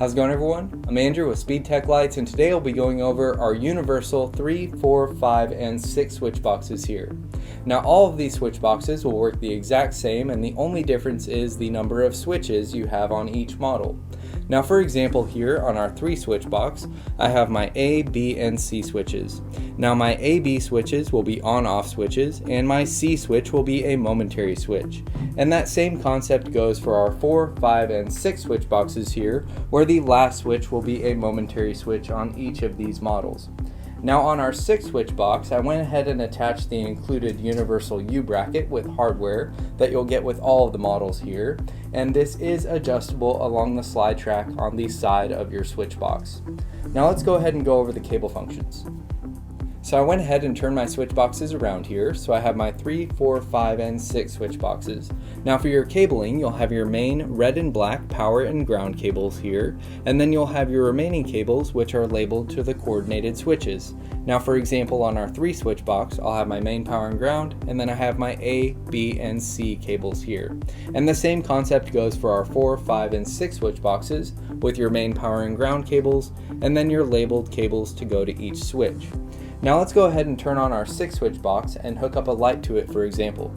How's it going, everyone? I'm Andrew with SpeedTech Lights, and today I'll be going over our universal 3, 4, 5, and 6 switch boxes here. Now all of these switch boxes will work the exact same, and the only difference is the number of switches you have on each model. Now for example, here on our 3 switch box, I have my A, B, and C switches. Now my A-B switches will be on-off switches, and my C switch will be a momentary switch. And that same concept goes for our 4, 5, and 6 switch boxes here, where the last switch will be a momentary switch on each of these models. Now on our 6 switch box, I went ahead and attached the included universal U-bracket with hardware that you'll get with all of the models here, and this is adjustable along the slide track on the side of your switch box. Now let's go ahead and go over the cable functions. So I went ahead and turned my switch boxes around here, so I have my 3, 4, 5, and 6 switch boxes. Now for your cabling, you'll have your main red and black power and ground cables here, and then you'll have your remaining cables which are labeled to the coordinated switches. Now for example, on our 3 switch box, I'll have my main power and ground, and then I have my A, B, and C cables here. And the same concept goes for our 4, 5, and 6 switch boxes with your main power and ground cables, and then your labeled cables to go to each switch. Now let's go ahead and turn on our 6 switch box and hook up a light to it, for example.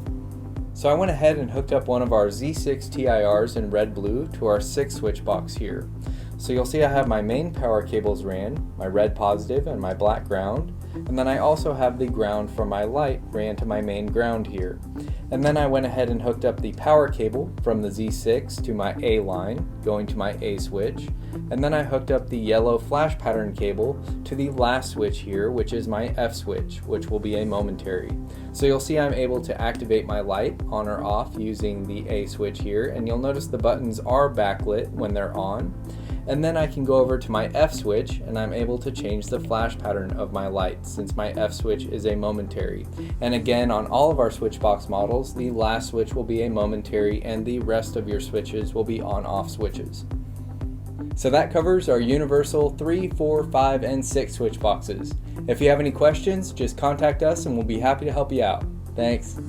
So I went ahead and hooked up one of our Z6 TIRs in red blue to our 6 switch box here. So you'll see I have my main power cables ran, my red positive and my black ground, and then I also have the ground from my light ran to my main ground here. And then I went ahead and hooked up the power cable from the Z6 to my A line, going to my A switch, and then I hooked up the yellow flash pattern cable to the last switch here, which is my F switch, which will be a momentary. So you'll see I'm able to activate my light on or off using the A switch here, and you'll notice the buttons are backlit when they're on. And then I can go over to my F switch and I'm able to change the flash pattern of my light since my F switch is a momentary. And again, on all of our switch box models, the last switch will be a momentary and the rest of your switches will be on-off switches. So that covers our universal 3, 4, 5, and 6 switch boxes. If you have any questions, just contact us and we'll be happy to help you out. Thanks.